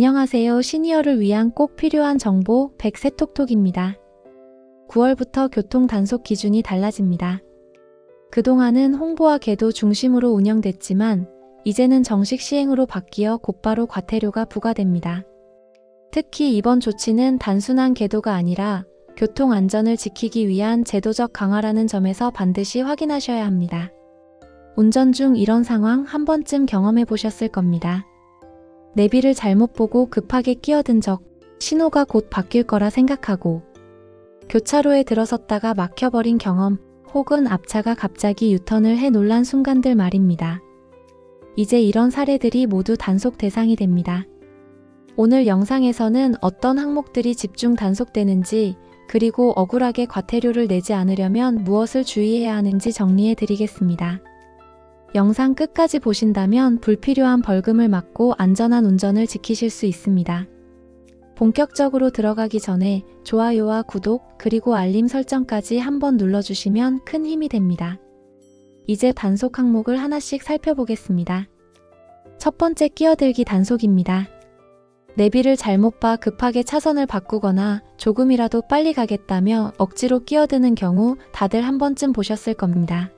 안녕하세요. 시니어를 위한 꼭 필요한 정보 100세 톡톡입니다. 9월부터 교통 단속 기준이 달라집니다. 그동안은 홍보와 계도 중심으로 운영됐지만 이제는 정식 시행으로 바뀌어 곧바로 과태료가 부과됩니다. 특히 이번 조치는 단순한 계도가 아니라 교통 안전을 지키기 위한 제도적 강화라는 점에서 반드시 확인하셔야 합니다. 운전 중 이런 상황 한 번쯤 경험해 보셨을 겁니다. 내비를 잘못 보고 급하게 끼어든 적, 신호가 곧 바뀔 거라 생각하고 교차로에 들어섰다가 막혀버린 경험, 혹은 앞차가 갑자기 유턴을 해 놀란 순간들 말입니다. 이제 이런 사례들이 모두 단속 대상이 됩니다. 오늘 영상에서는 어떤 항목들이 집중 단속되는지, 그리고 억울하게 과태료를 내지 않으려면 무엇을 주의해야 하는지 정리해 드리겠습니다. 영상 끝까지 보신다면 불필요한 벌금을 막고 안전한 운전을 지키실 수 있습니다. 본격적으로 들어가기 전에 좋아요와 구독, 그리고 알림 설정까지 한번 눌러주시면 큰 힘이 됩니다. 이제 단속 항목을 하나씩 살펴보겠습니다. 첫 번째, 끼어들기 단속입니다. 내비를 잘못 봐 급하게 차선을 바꾸거나 조금이라도 빨리 가겠다며 억지로 끼어드는 경우 다들 한 번쯤 보셨을 겁니다.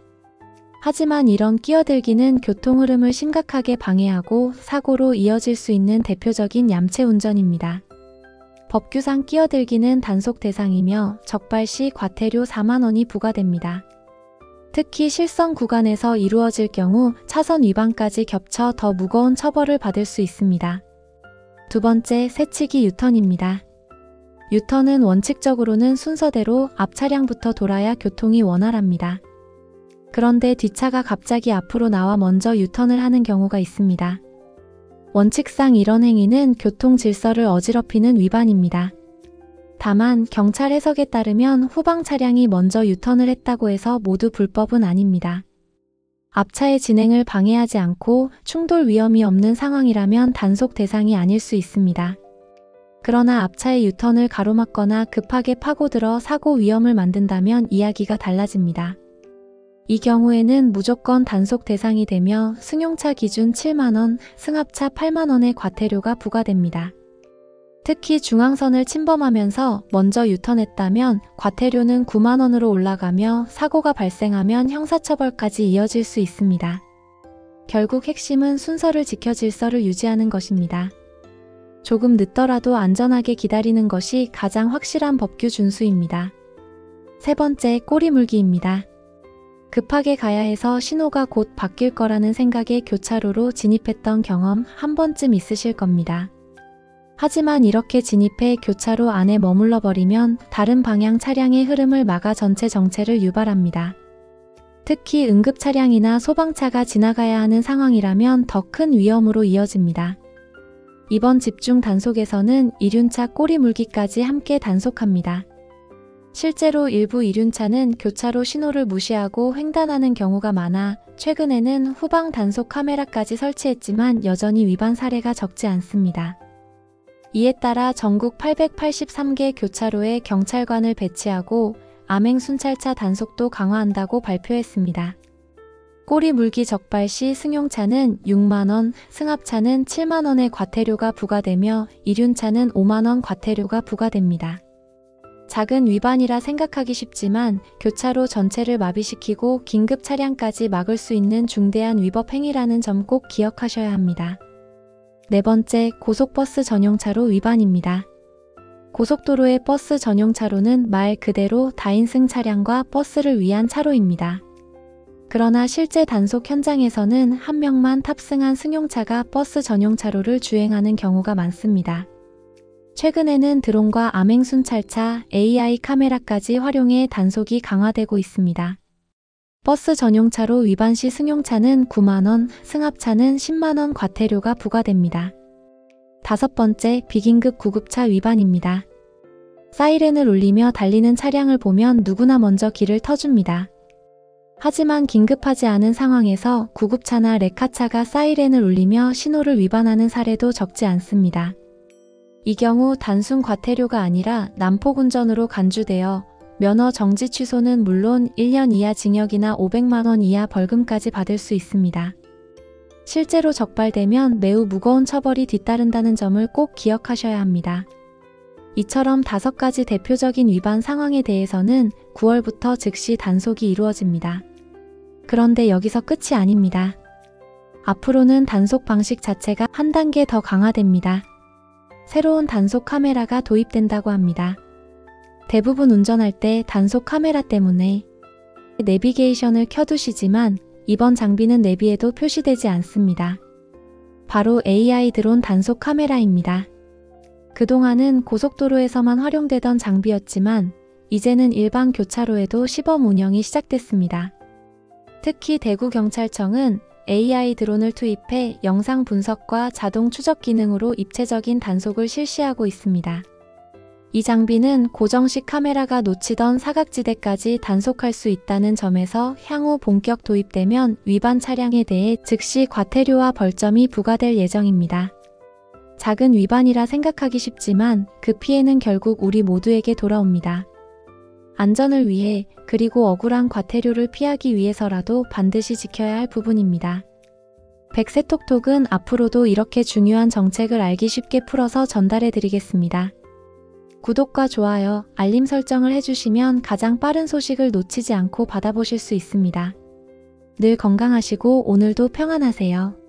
하지만 이런 끼어들기는 교통 흐름을 심각하게 방해하고 사고로 이어질 수 있는 대표적인 얌체 운전입니다. 법규상 끼어들기는 단속 대상이며 적발 시 과태료 4만 원이 부과됩니다. 특히 실선 구간에서 이루어질 경우 차선 위반까지 겹쳐 더 무거운 처벌을 받을 수 있습니다. 두 번째, 새치기 유턴입니다. 유턴은 원칙적으로는 순서대로 앞 차량부터 돌아야 교통이 원활합니다. 그런데 뒷차가 갑자기 앞으로 나와 먼저 유턴을 하는 경우가 있습니다. 원칙상 이런 행위는 교통 질서를 어지럽히는 위반입니다. 다만 경찰 해석에 따르면 후방 차량이 먼저 유턴을 했다고 해서 모두 불법은 아닙니다. 앞차의 진행을 방해하지 않고 충돌 위험이 없는 상황이라면 단속 대상이 아닐 수 있습니다. 그러나 앞차의 유턴을 가로막거나 급하게 파고들어 사고 위험을 만든다면 이야기가 달라집니다. 이 경우에는 무조건 단속 대상이 되며 승용차 기준 7만 원, 승합차 8만 원의 과태료가 부과됩니다. 특히 중앙선을 침범하면서 먼저 유턴했다면 과태료는 9만 원으로 올라가며 사고가 발생하면 형사처벌까지 이어질 수 있습니다. 결국 핵심은 순서를 지켜 질서를 유지하는 것입니다. 조금 늦더라도 안전하게 기다리는 것이 가장 확실한 법규 준수입니다. 세 번째, 꼬리 물기입니다. 급하게 가야 해서 신호가 곧 바뀔 거라는 생각에 교차로로 진입했던 경험 한 번쯤 있으실 겁니다. 하지만 이렇게 진입해 교차로 안에 머물러 버리면 다른 방향 차량의 흐름을 막아 전체 정체를 유발합니다. 특히 응급 차량이나 소방차가 지나가야 하는 상황이라면 더 큰 위험으로 이어집니다. 이번 집중 단속에서는 이륜차 꼬리 물기까지 함께 단속합니다. 실제로 일부 이륜차는 교차로 신호를 무시하고 횡단하는 경우가 많아 최근에는 후방 단속 카메라까지 설치했지만 여전히 위반 사례가 적지 않습니다. 이에 따라 전국 883개 교차로에 경찰관을 배치하고 암행 순찰차 단속도 강화한다고 발표했습니다. 꼬리 물기 적발 시 승용차는 6만 원, 승합차는 7만 원의 과태료가 부과되며 이륜차는 5만 원 과태료가 부과됩니다. 작은 위반이라 생각하기 쉽지만 교차로 전체를 마비시키고 긴급 차량까지 막을 수 있는 중대한 위법 행위라는 점 꼭 기억하셔야 합니다. 네 번째, 고속버스 전용차로 위반입니다. 고속도로의 버스 전용차로는 말 그대로 다인승 차량과 버스를 위한 차로입니다. 그러나 실제 단속 현장에서는 한 명만 탑승한 승용차가 버스 전용차로를 주행하는 경우가 많습니다. 최근에는 드론과 암행순찰차, AI 카메라까지 활용해 단속이 강화되고 있습니다. 버스 전용차로 위반 시 승용차는 9만 원, 승합차는 10만 원 과태료가 부과됩니다. 다섯 번째, 비긴급 구급차 위반입니다. 사이렌을 울리며 달리는 차량을 보면 누구나 먼저 길을 터줍니다. 하지만 긴급하지 않은 상황에서 구급차나 레카차가 사이렌을 울리며 신호를 위반하는 사례도 적지 않습니다. 이 경우 단순 과태료가 아니라 난폭운전으로 간주되어 면허 정지 취소는 물론 1년 이하 징역이나 500만 원 이하 벌금까지 받을 수 있습니다. 실제로 적발되면 매우 무거운 처벌이 뒤따른다는 점을 꼭 기억하셔야 합니다. 이처럼 5가지 대표적인 위반 상황에 대해서는 9월부터 즉시 단속이 이루어집니다. 그런데 여기서 끝이 아닙니다. 앞으로는 단속 방식 자체가 한 단계 더 강화됩니다. 새로운 단속 카메라가 도입된다고 합니다. 대부분 운전할 때 단속 카메라 때문에 내비게이션을 켜두시지만 이번 장비는 내비에도 표시되지 않습니다. 바로 AI 드론 단속 카메라입니다. 그동안은 고속도로에서만 활용되던 장비였지만 이제는 일반 교차로에도 시범 운영이 시작됐습니다. 특히 대구경찰청은 AI 드론을 투입해 영상 분석과 자동 추적 기능으로 입체적인 단속을 실시하고 있습니다. 이 장비는 고정식 카메라가 놓치던 사각지대까지 단속할 수 있다는 점에서 향후 본격 도입되면 위반 차량에 대해 즉시 과태료와 벌점이 부과될 예정입니다. 작은 위반이라 생각하기 쉽지만 그 피해는 결국 우리 모두에게 돌아옵니다. 안전을 위해 그리고 억울한 과태료를 피하기 위해서라도 반드시 지켜야 할 부분입니다. 백세톡톡은 앞으로도 이렇게 중요한 정책을 알기 쉽게 풀어서 전달해 드리겠습니다. 구독과 좋아요, 알림 설정을 해주시면 가장 빠른 소식을 놓치지 않고 받아보실 수 있습니다. 늘 건강하시고 오늘도 평안하세요.